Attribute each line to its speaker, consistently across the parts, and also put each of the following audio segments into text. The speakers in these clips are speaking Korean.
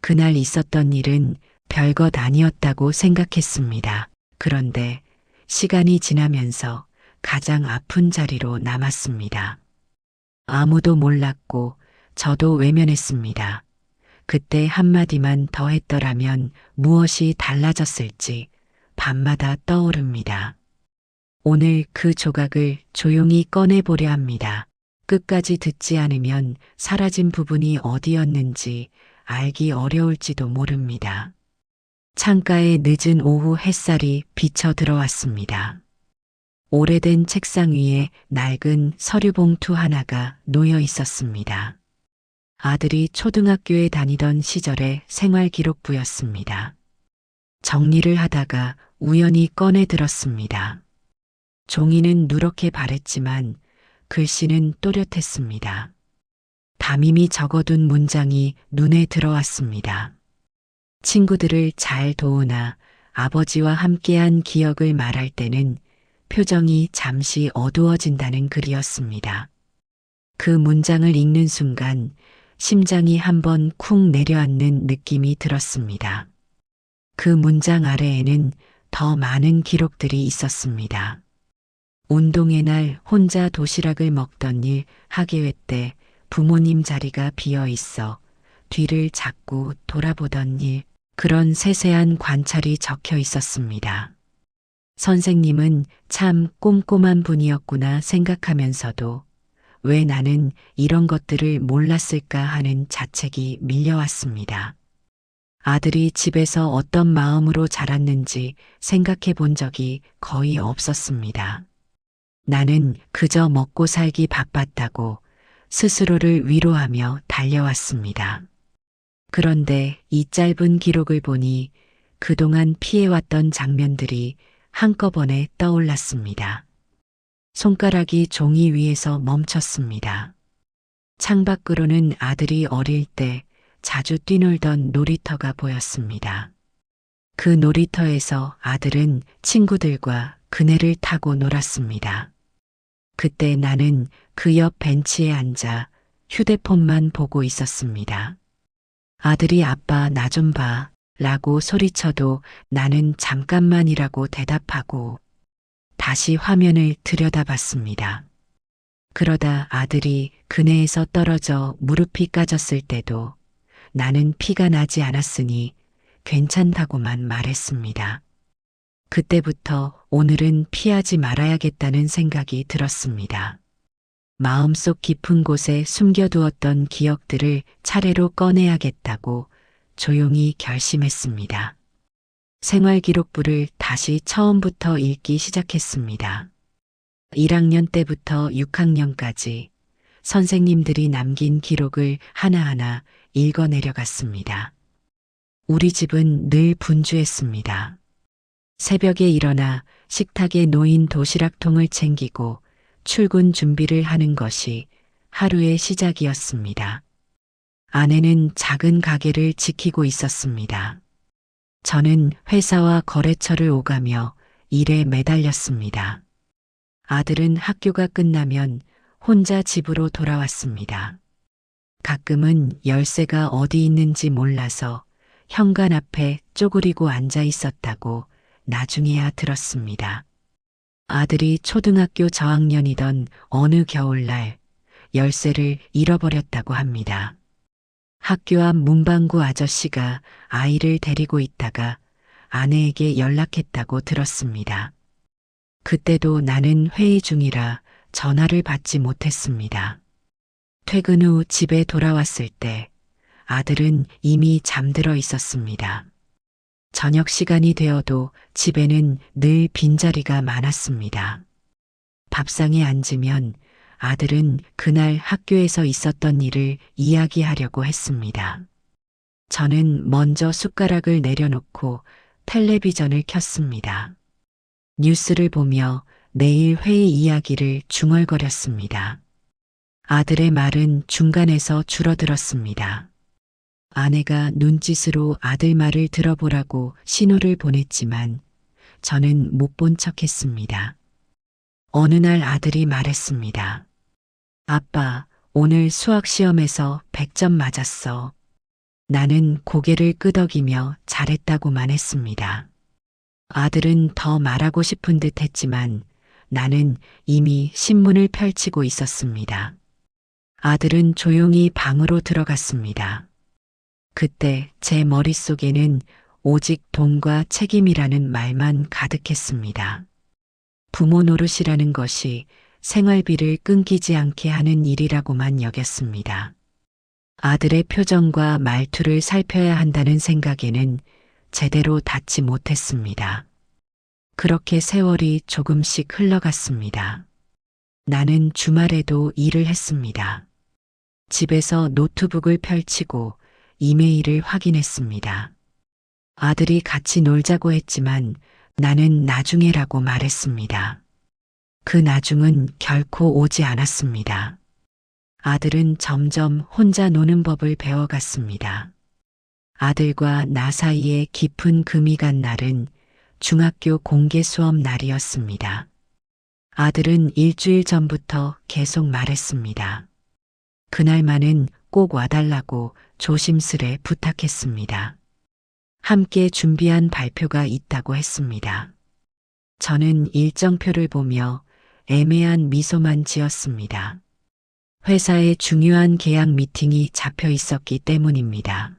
Speaker 1: 그날 있었던 일은 별것 아니었다고 생각했습니다. 그런데 시간이 지나면서 가장 아픈 자리로 남았습니다. 아무도 몰랐고 저도 외면했습니다. 그때 한마디만 더 했더라면 무엇이 달라졌을지 밤마다 떠오릅니다. 오늘 그 조각을 조용히 꺼내보려 합니다. 끝까지 듣지 않으면 사라진 부분이 어디였는지 알기 어려울지도 모릅니다. 창가에 늦은 오후 햇살이 비쳐 들어왔습니다. 오래된 책상 위에 낡은 서류 봉투 하나가 놓여 있었습니다. 아들이 초등학교에 다니던 시절의 생활 기록부였습니다. 정리를 하다가 우연히 꺼내 들었습니다. 종이는 누렇게 바랬지만 글씨는 또렷했습니다. 담임이 적어둔 문장이 눈에 들어왔습니다. 친구들을 잘 도우나 아버지와 함께한 기억을 말할 때는 표정이 잠시 어두워진다는 글이었습니다. 그 문장을 읽는 순간 심장이 한번 쿵 내려앉는 느낌이 들었습니다. 그 문장 아래에는 더 많은 기록들이 있었습니다. 운동의 날 혼자 도시락을 먹던 일, 학예회 때 부모님 자리가 비어 있어 뒤를 자꾸 돌아보던 일, 그런 세세한 관찰이 적혀 있었습니다. 선생님은 참 꼼꼼한 분이었구나 생각하면서도 왜 나는 이런 것들을 몰랐을까 하는 자책이 밀려왔습니다. 아들이 집에서 어떤 마음으로 자랐는지 생각해 본 적이 거의 없었습니다. 나는 그저 먹고 살기 바빴다고 스스로를 위로하며 달려왔습니다. 그런데 이 짧은 기록을 보니 그동안 피해왔던 장면들이 한꺼번에 떠올랐습니다. 손가락이 종이 위에서 멈췄습니다. 창밖으로는 아들이 어릴 때 자주 뛰놀던 놀이터가 보였습니다. 그 놀이터에서 아들은 친구들과 그네를 타고 놀았습니다. 그때 나는 그 옆 벤치에 앉아 휴대폰만 보고 있었습니다. 아들이 아빠 나 좀 봐 라고 소리쳐도 나는 잠깐만이라고 대답하고 다시 화면을 들여다봤습니다. 그러다 아들이 그네에서 떨어져 무릎이 까졌을 때도 나는 피가 나지 않았으니 괜찮다고만 말했습니다. 그때부터 오늘은 피하지 말아야겠다는 생각이 들었습니다. 마음속 깊은 곳에 숨겨두었던 기억들을 차례로 꺼내야겠다고 조용히 결심했습니다. 생활기록부를 다시 처음부터 읽기 시작했습니다. 1학년 때부터 6학년까지 선생님들이 남긴 기록을 하나하나 읽어내려갔습니다. 우리 집은 늘 분주했습니다. 새벽에 일어나 식탁에 놓인 도시락통을 챙기고 출근 준비를 하는 것이 하루의 시작이었습니다. 아내는 작은 가게를 지키고 있었습니다. 저는 회사와 거래처를 오가며 일에 매달렸습니다. 아들은 학교가 끝나면 혼자 집으로 돌아왔습니다. 가끔은 열쇠가 어디 있는지 몰라서 현관 앞에 쪼그리고 앉아 있었다고 나중에야 들었습니다. 아들이 초등학교 저학년이던 어느 겨울날 열쇠를 잃어버렸다고 합니다. 학교 앞 문방구 아저씨가 아이를 데리고 있다가 아내에게 연락했다고 들었습니다. 그때도 나는 회의 중이라 전화를 받지 못했습니다. 퇴근 후 집에 돌아왔을 때 아들은 이미 잠들어 있었습니다. 저녁 시간이 되어도 집에는 늘 빈자리가 많았습니다. 밥상에 앉으면 아들은 그날 학교에서 있었던 일을 이야기하려고 했습니다. 저는 먼저 숟가락을 내려놓고 텔레비전을 켰습니다. 뉴스를 보며 내일 회의 이야기를 중얼거렸습니다. 아들의 말은 중간에서 줄어들었습니다. 아내가 눈짓으로 아들 말을 들어보라고 신호를 보냈지만 저는 못 본 척했습니다. 어느 날 아들이 말했습니다. 아빠, 오늘 수학 시험에서 100점 맞았어. 나는 고개를 끄덕이며 잘했다고만 했습니다. 아들은 더 말하고 싶은 듯 했지만 나는 이미 신문을 펼치고 있었습니다. 아들은 조용히 방으로 들어갔습니다. 그때 제 머릿속에는 오직 돈과 책임이라는 말만 가득했습니다. 부모 노릇이라는 것이 생활비를 끊기지 않게 하는 일이라고만 여겼습니다. 아들의 표정과 말투를 살펴야 한다는 생각에는 제대로 닿지 못했습니다. 그렇게 세월이 조금씩 흘러갔습니다. 나는 주말에도 일을 했습니다. 집에서 노트북을 펼치고 이메일을 확인했습니다. 아들이 같이 놀자고 했지만 나는 나중에라고 말했습니다. 그 나중은 결코 오지 않았습니다. 아들은 점점 혼자 노는 법을 배워갔습니다. 아들과 나 사이에 깊은 금이 간 날은 중학교 공개 수업 날이었습니다. 아들은 일주일 전부터 계속 말했습니다. 그날만은 꼭 와달라고 조심스레 부탁했습니다. 함께 준비한 발표가 있다고 했습니다. 저는 일정표를 보며 애매한 미소만 지었습니다. 회사에 중요한 계약 미팅이 잡혀 있었기 때문입니다.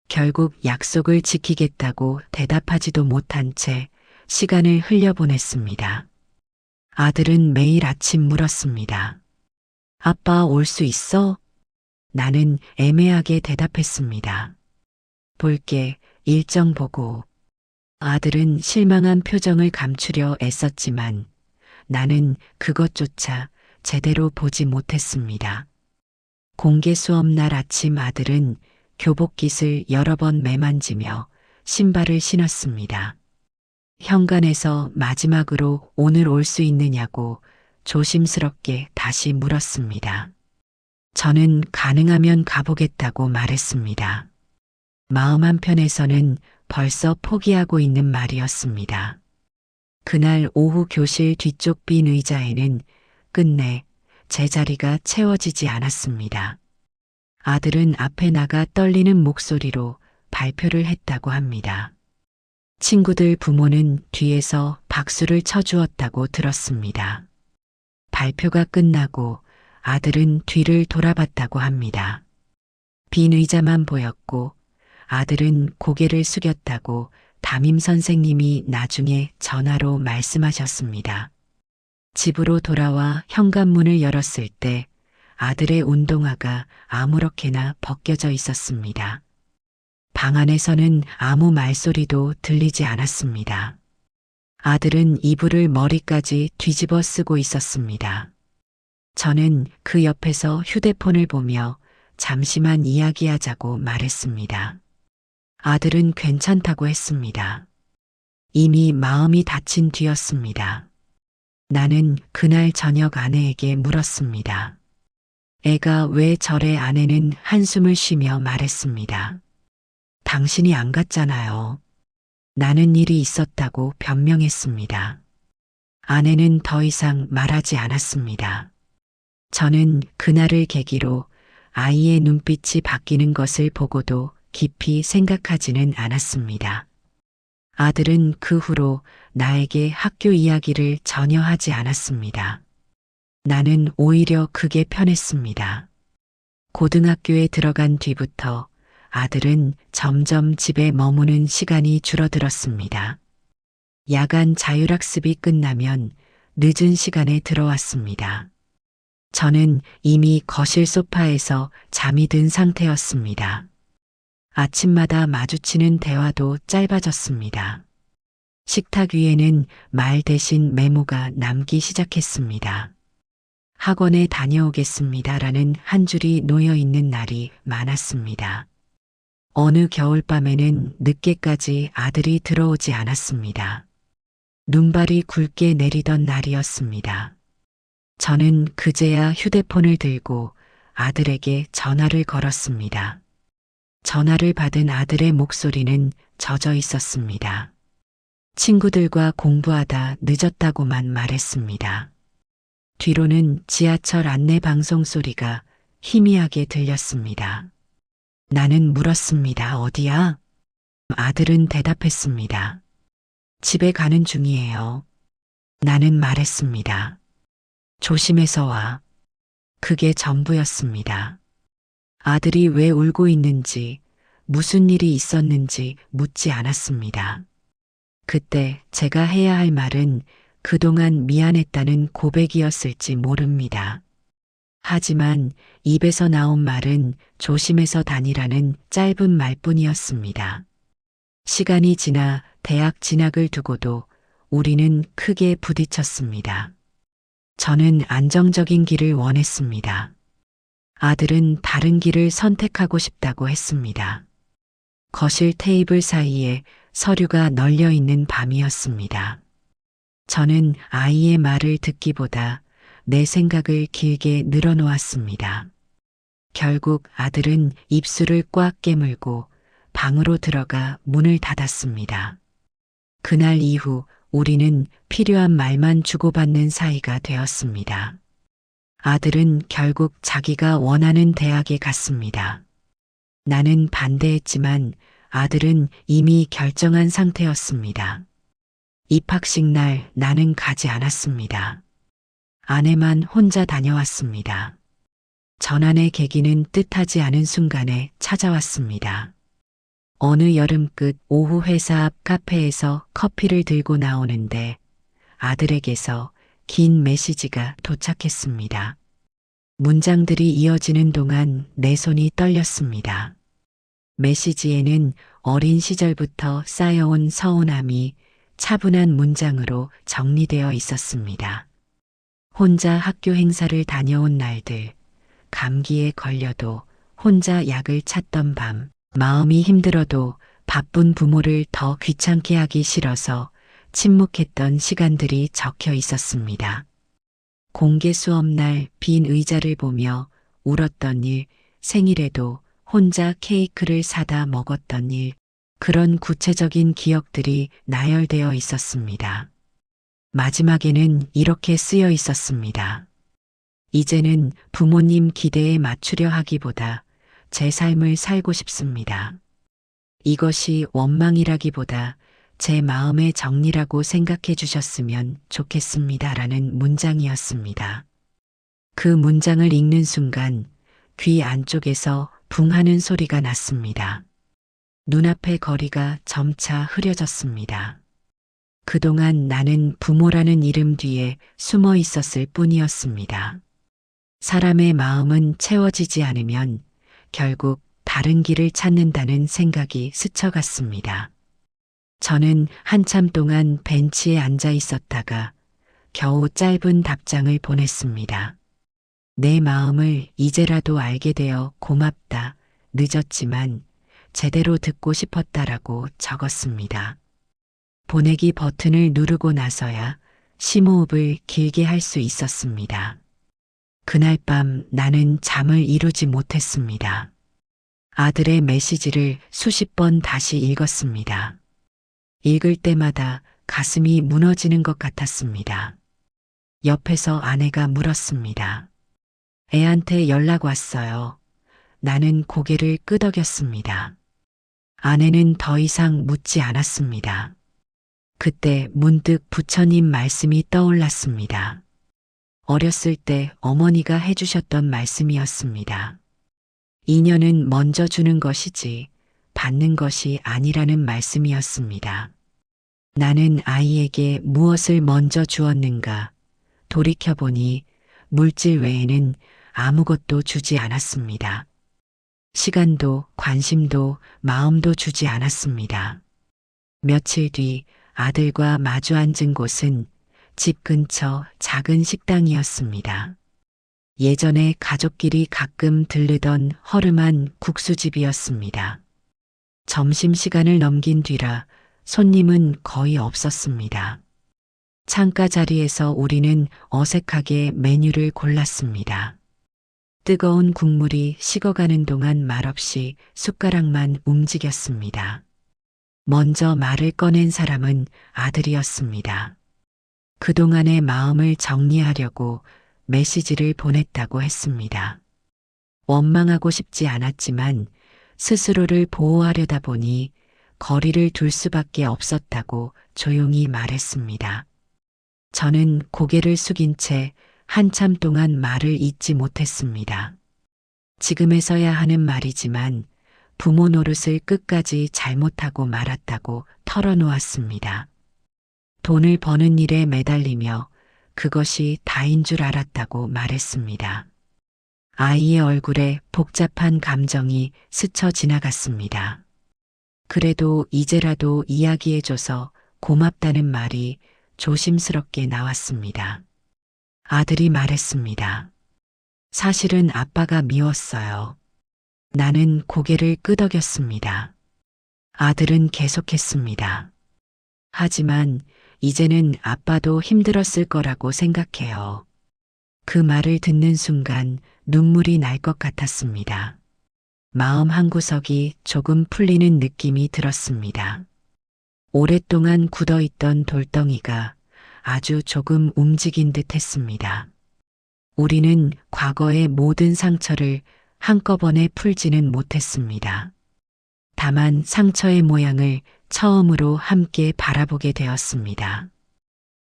Speaker 1: 결국 약속을 지키겠다고 대답하지도 못한 채 시간을 흘려보냈습니다. 아들은 매일 아침 물었습니다. 아빠 올 수 있어? 나는 애매하게 대답했습니다. 볼게, 일정 보고. 아들은 실망한 표정을 감추려 애썼지만 나는 그것조차 제대로 보지 못했습니다. 공개 수업 날 아침 아들은 교복깃을 여러 번 매만지며 신발을 신었습니다. 현관에서 마지막으로 오늘 올 수 있느냐고 조심스럽게 다시 물었습니다. 저는 가능하면 가보겠다고 말했습니다. 마음 한편에서는 벌써 포기하고 있는 말이었습니다. 그날 오후 교실 뒤쪽 빈 의자에는 끝내 제 자리가 채워지지 않았습니다. 아들은 앞에 나가 떨리는 목소리로 발표를 했다고 합니다. 친구들 부모는 뒤에서 박수를 쳐주었다고 들었습니다. 발표가 끝나고 아들은 뒤를 돌아봤다고 합니다. 빈 의자만 보였고 아들은 고개를 숙였다고 담임 선생님이 나중에 전화로 말씀하셨습니다. 집으로 돌아와 현관문을 열었을 때 아들의 운동화가 아무렇게나 벗겨져 있었습니다. 방 안에서는 아무 말소리도 들리지 않았습니다. 아들은 이불을 머리까지 뒤집어 쓰고 있었습니다. 저는 그 옆에서 휴대폰을 보며 잠시만 이야기하자고 말했습니다. 아들은 괜찮다고 했습니다. 이미 마음이 다친 뒤였습니다. 나는 그날 저녁 아내에게 물었습니다. 애가 왜 저래? 아내는 한숨을 쉬며 말했습니다. 당신이 안 갔잖아요. 나는 일이 있었다고 변명했습니다. 아내는 더 이상 말하지 않았습니다. 저는 그날을 계기로 아이의 눈빛이 바뀌는 것을 보고도 깊이 생각하지는 않았습니다. 아들은 그 후로 나에게 학교 이야기를 전혀 하지 않았습니다. 나는 오히려 그게 편했습니다. 고등학교에 들어간 뒤부터 아들은 점점 집에 머무는 시간이 줄어들었습니다. 야간 자율학습이 끝나면 늦은 시간에 들어왔습니다. 저는 이미 거실 소파에서 잠이 든 상태였습니다. 아침마다 마주치는 대화도 짧아졌습니다. 식탁 위에는 말 대신 메모가 남기 시작했습니다. 학원에 다녀오겠습니다라는 한 줄이 놓여 있는 날이 많았습니다. 어느 겨울밤에는 늦게까지 아들이 들어오지 않았습니다. 눈발이 굵게 내리던 날이었습니다. 저는 그제야 휴대폰을 들고 아들에게 전화를 걸었습니다. 전화를 받은 아들의 목소리는 젖어 있었습니다. 친구들과 공부하다 늦었다고만 말했습니다. 뒤로는 지하철 안내 방송 소리가 희미하게 들렸습니다. 나는 물었습니다. 어디야? 아들은 대답했습니다. 집에 가는 중이에요. 나는 말했습니다. 조심해서 와. 그게 전부였습니다. 아들이 왜 울고 있는지, 무슨 일이 있었는지 묻지 않았습니다. 그때 제가 해야 할 말은 그동안 미안했다는 고백이었을지 모릅니다. 하지만 입에서 나온 말은 조심해서 다니라는 짧은 말뿐이었습니다. 시간이 지나 대학 진학을 두고도 우리는 크게 부딪혔습니다. 저는 안정적인 길을 원했습니다. 아들은 다른 길을 선택하고 싶다고 했습니다. 거실 테이블 사이에 서류가 널려 있는 밤이었습니다. 저는 아이의 말을 듣기보다 내 생각을 길게 늘어놓았습니다. 결국 아들은 입술을 꽉 깨물고 방으로 들어가 문을 닫았습니다. 그날 이후 우리는 필요한 말만 주고받는 사이가 되었습니다. 아들은 결국 자기가 원하는 대학에 갔습니다. 나는 반대했지만 아들은 이미 결정한 상태였습니다. 입학식 날 나는 가지 않았습니다. 아내만 혼자 다녀왔습니다. 전환의 계기는 뜻하지 않은 순간에 찾아왔습니다. 어느 여름 끝 오후 회사 앞 카페에서 커피를 들고 나오는데 아들에게서 긴 메시지가 도착했습니다. 문장들이 이어지는 동안 내 손이 떨렸습니다. 메시지에는 어린 시절부터 쌓여온 서운함이 차분한 문장으로 정리되어 있었습니다. 혼자 학교 행사를 다녀온 날들, 감기에 걸려도 혼자 약을 찾던 밤, 마음이 힘들어도 바쁜 부모를 더 귀찮게 하기 싫어서 침묵했던 시간들이 적혀 있었습니다. 공개 수업 날 빈 의자를 보며 울었던 일, 생일에도 혼자 케이크를 사다 먹었던 일, 그런 구체적인 기억들이 나열되어 있었습니다. 마지막에는 이렇게 쓰여 있었습니다. 이제는 부모님 기대에 맞추려 하기보다 제 삶을 살고 싶습니다. 이것이 원망이라기보다 제 마음의 정리라고 생각해 주셨으면 좋겠습니다라는 문장이었습니다. 그 문장을 읽는 순간 귀 안쪽에서 붕 하는 소리가 났습니다. 눈앞의 거리가 점차 흐려졌습니다. 그동안 나는 부모라는 이름 뒤에 숨어 있었을 뿐이었습니다. 사람의 마음은 채워지지 않으면 결국 다른 길을 찾는다는 생각이 스쳐갔습니다. 저는 한참 동안 벤치에 앉아 있었다가 겨우 짧은 답장을 보냈습니다. 내 마음을 이제라도 알게 되어 고맙다. 늦었지만 제대로 듣고 싶었다라고 적었습니다. 보내기 버튼을 누르고 나서야 심호흡을 길게 할 수 있었습니다. 그날 밤 나는 잠을 이루지 못했습니다. 아들의 메시지를 수십 번 다시 읽었습니다. 읽을 때마다 가슴이 무너지는 것 같았습니다. 옆에서 아내가 물었습니다. 애한테 연락 왔어요. 나는 고개를 끄덕였습니다. 아내는 더 이상 묻지 않았습니다. 그때 문득 부처님 말씀이 떠올랐습니다. 어렸을 때 어머니가 해주셨던 말씀이었습니다. 인연은 먼저 주는 것이지 받는 것이 아니라는 말씀이었습니다. 나는 아이에게 무엇을 먼저 주었는가? 돌이켜보니 물질 외에는 아무것도 주지 않았습니다. 시간도 관심도 마음도 주지 않았습니다. 며칠 뒤 아들과 마주 앉은 곳은 집 근처 작은 식당이었습니다. 예전에 가족끼리 가끔 들르던 허름한 국수집이었습니다. 점심시간을 넘긴 뒤라 손님은 거의 없었습니다. 창가 자리에서 우리는 어색하게 메뉴를 골랐습니다. 뜨거운 국물이 식어가는 동안 말없이 숟가락만 움직였습니다. 먼저 말을 꺼낸 사람은 아들이었습니다. 그동안의 마음을 정리하려고 메시지를 보냈다고 했습니다. 원망하고 싶지 않았지만 스스로를 보호하려다 보니 거리를 둘 수밖에 없었다고 조용히 말했습니다. 저는 고개를 숙인 채 한참 동안 말을 잇지 못했습니다. 지금에서야 하는 말이지만 부모 노릇을 끝까지 잘못하고 말았다고 털어놓았습니다. 돈을 버는 일에 매달리며 그것이 다인 줄 알았다고 말했습니다. 아이의 얼굴에 복잡한 감정이 스쳐 지나갔습니다. 그래도 이제라도 이야기해줘서 고맙다는 말이 조심스럽게 나왔습니다. 아들이 말했습니다. 사실은 아빠가 미웠어요. 나는 고개를 끄덕였습니다. 아들은 계속했습니다. 하지만 이제는 아빠도 힘들었을 거라고 생각해요. 그 말을 듣는 순간 눈물이 날 것 같았습니다. 마음 한구석이 조금 풀리는 느낌이 들었습니다. 오랫동안 굳어있던 돌덩이가 아주 조금 움직인 듯 했습니다. 우리는 과거의 모든 상처를 한꺼번에 풀지는 못했습니다. 다만 상처의 모양을 처음으로 함께 바라보게 되었습니다.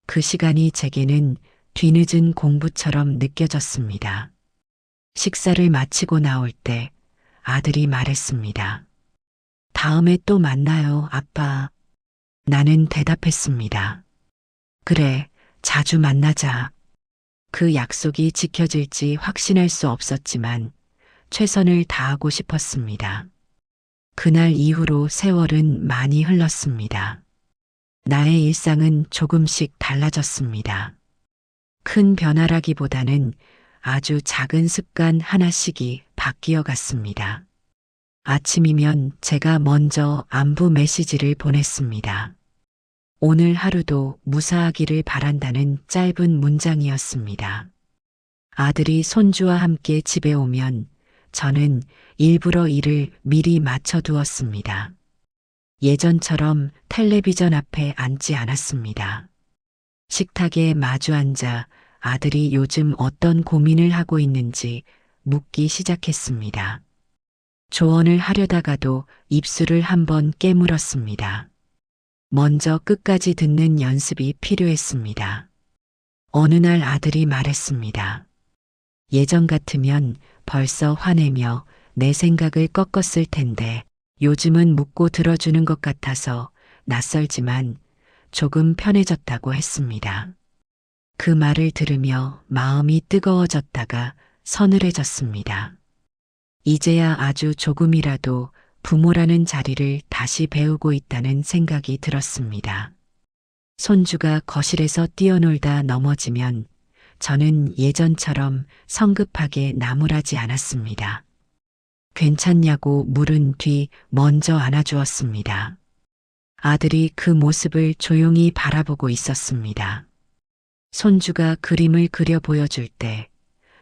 Speaker 1: 그 시간이 제게는 뒤늦은 공부처럼 느껴졌습니다. 식사를 마치고 나올 때 아들이 말했습니다. 다음에 또 만나요, 아빠. 나는 대답했습니다. 그래, 자주 만나자. 그 약속이 지켜질지 확신할 수 없었지만 최선을 다하고 싶었습니다. 그날 이후로 세월은 많이 흘렀습니다. 나의 일상은 조금씩 달라졌습니다. 큰 변화라기보다는 아주 작은 습관 하나씩이 바뀌어 갔습니다. 아침이면 제가 먼저 안부 메시지를 보냈습니다. 오늘 하루도 무사하기를 바란다는 짧은 문장이었습니다. 아들이 손주와 함께 집에 오면 저는 일부러 일을 미리 맞춰두었습니다. 예전처럼 텔레비전 앞에 앉지 않았습니다. 식탁에 마주 앉아 아들이 요즘 어떤 고민을 하고 있는지 묻기 시작했습니다. 조언을 하려다가도 입술을 한번 깨물었습니다. 먼저 끝까지 듣는 연습이 필요했습니다. 어느 날 아들이 말했습니다. 예전 같으면 벌써 화내며 내 생각을 꺾었을 텐데 요즘은 묻고 들어주는 것 같아서 낯설지만 조금 편해졌다고 했습니다. 그 말을 들으며 마음이 뜨거워졌다가 서늘해졌습니다. 이제야 아주 조금이라도 부모라는 자리를 다시 배우고 있다는 생각이 들었습니다. 손주가 거실에서 뛰어놀다 넘어지면 저는 예전처럼 성급하게 나무라지 않았습니다. 괜찮냐고 물은 뒤 먼저 안아주었습니다. 아들이 그 모습을 조용히 바라보고 있었습니다. 손주가 그림을 그려 보여줄 때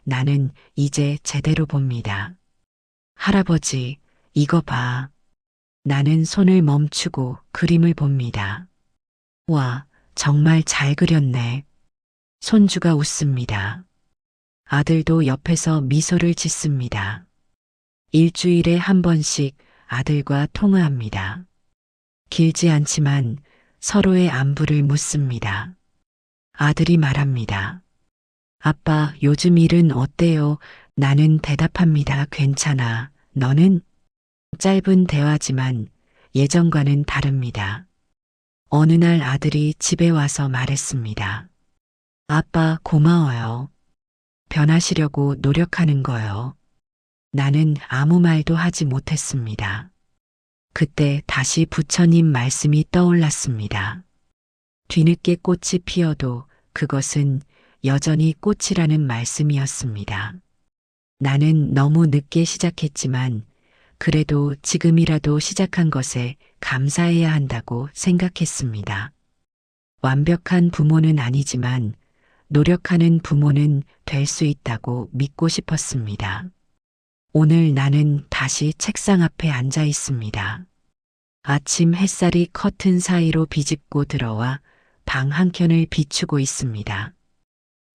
Speaker 1: 나는 이제 제대로 봅니다. 할아버지, 이거 봐. 나는 손을 멈추고 그림을 봅니다. 와, 정말 잘 그렸네. 손주가 웃습니다. 아들도 옆에서 미소를 짓습니다. 일주일에 한 번씩 아들과 통화합니다. 길지 않지만 서로의 안부를 묻습니다. 아들이 말합니다. 아빠, 요즘 일은 어때요? 나는 대답합니다. 괜찮아. 너는? 짧은 대화지만 예전과는 다릅니다. 어느 날 아들이 집에 와서 말했습니다. 아빠, 고마워요. 변하시려고 노력하는 거요. 나는 아무 말도 하지 못했습니다. 그때 다시 부처님 말씀이 떠올랐습니다. 뒤늦게 꽃이 피어도 그것은 여전히 꽃이라는 말씀이었습니다. 나는 너무 늦게 시작했지만 그래도 지금이라도 시작한 것에 감사해야 한다고 생각했습니다. 완벽한 부모는 아니지만 노력하는 부모는 될 수 있다고 믿고 싶었습니다. 오늘 나는 다시 책상 앞에 앉아 있습니다. 아침 햇살이 커튼 사이로 비집고 들어와 방 한켠을 비추고 있습니다.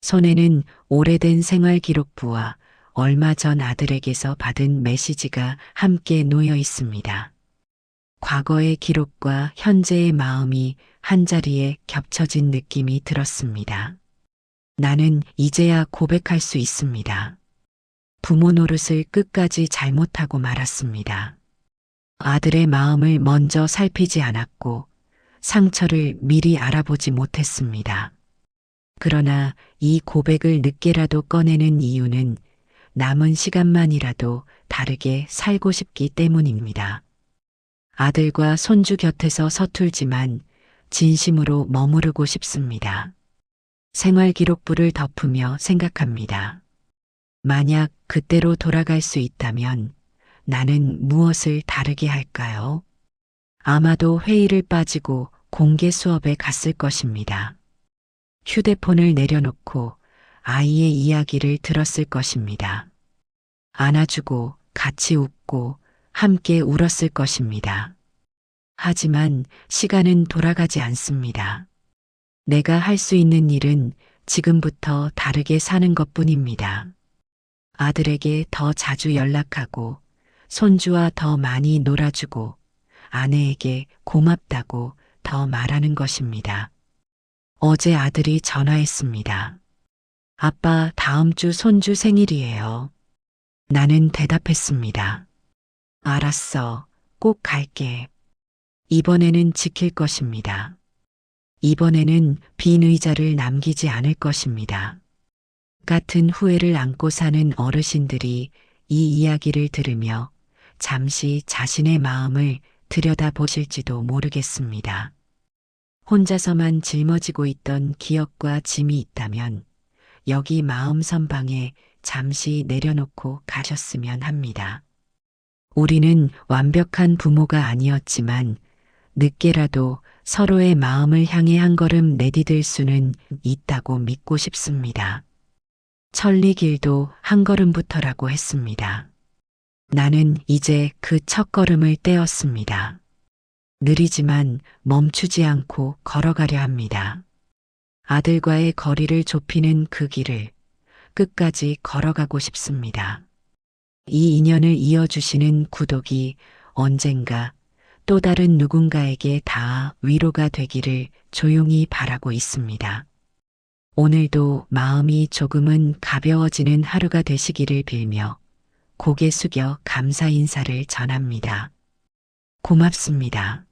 Speaker 1: 손에는 오래된 생활 기록부와 얼마 전 아들에게서 받은 메시지가 함께 놓여 있습니다. 과거의 기록과 현재의 마음이 한자리에 겹쳐진 느낌이 들었습니다. 나는 이제야 고백할 수 있습니다. 부모 노릇을 끝까지 잘못하고 말았습니다. 아들의 마음을 먼저 살피지 않았고 상처를 미리 알아보지 못했습니다. 그러나 이 고백을 늦게라도 꺼내는 이유는 남은 시간만이라도 다르게 살고 싶기 때문입니다. 아들과 손주 곁에서 서툴지만 진심으로 머무르고 싶습니다. 생활기록부를 덮으며 생각합니다. 만약 그때로 돌아갈 수 있다면 나는 무엇을 다르게 할까요? 아마도 회의를 빠지고 공개 수업에 갔을 것입니다. 휴대폰을 내려놓고 아이의 이야기를 들었을 것입니다. 안아주고 같이 웃고 함께 울었을 것입니다. 하지만 시간은 돌아가지 않습니다. 내가 할 수 있는 일은 지금부터 다르게 사는 것뿐입니다. 아들에게 더 자주 연락하고 손주와 더 많이 놀아주고 아내에게 고맙다고 더 말하는 것입니다. 어제 아들이 전화했습니다. 아빠, 다음 주 손주 생일이에요. 나는 대답했습니다. 알았어. 꼭 갈게. 이번에는 지킬 것입니다. 이번에는 빈 의자를 남기지 않을 것입니다. 같은 후회를 안고 사는 어르신들이 이 이야기를 들으며 잠시 자신의 마음을 들여다보실지도 모르겠습니다. 혼자서만 짊어지고 있던 기억과 짐이 있다면 여기 마음 선방에 잠시 내려놓고 가셨으면 합니다. 우리는 완벽한 부모가 아니었지만 늦게라도 서로의 마음을 향해 한 걸음 내디딜 수는 있다고 믿고 싶습니다. 천리길도 한 걸음부터라고 했습니다. 나는 이제 그 첫 걸음을 떼었습니다. 느리지만 멈추지 않고 걸어가려 합니다. 아들과의 거리를 좁히는 그 길을 끝까지 걸어가고 싶습니다. 이 인연을 이어주시는 구독이 언젠가 또 다른 누군가에게 닿아 위로가 되기를 조용히 바라고 있습니다. 오늘도 마음이 조금은 가벼워지는 하루가 되시기를 빌며 고개 숙여 감사 인사를 전합니다. 고맙습니다.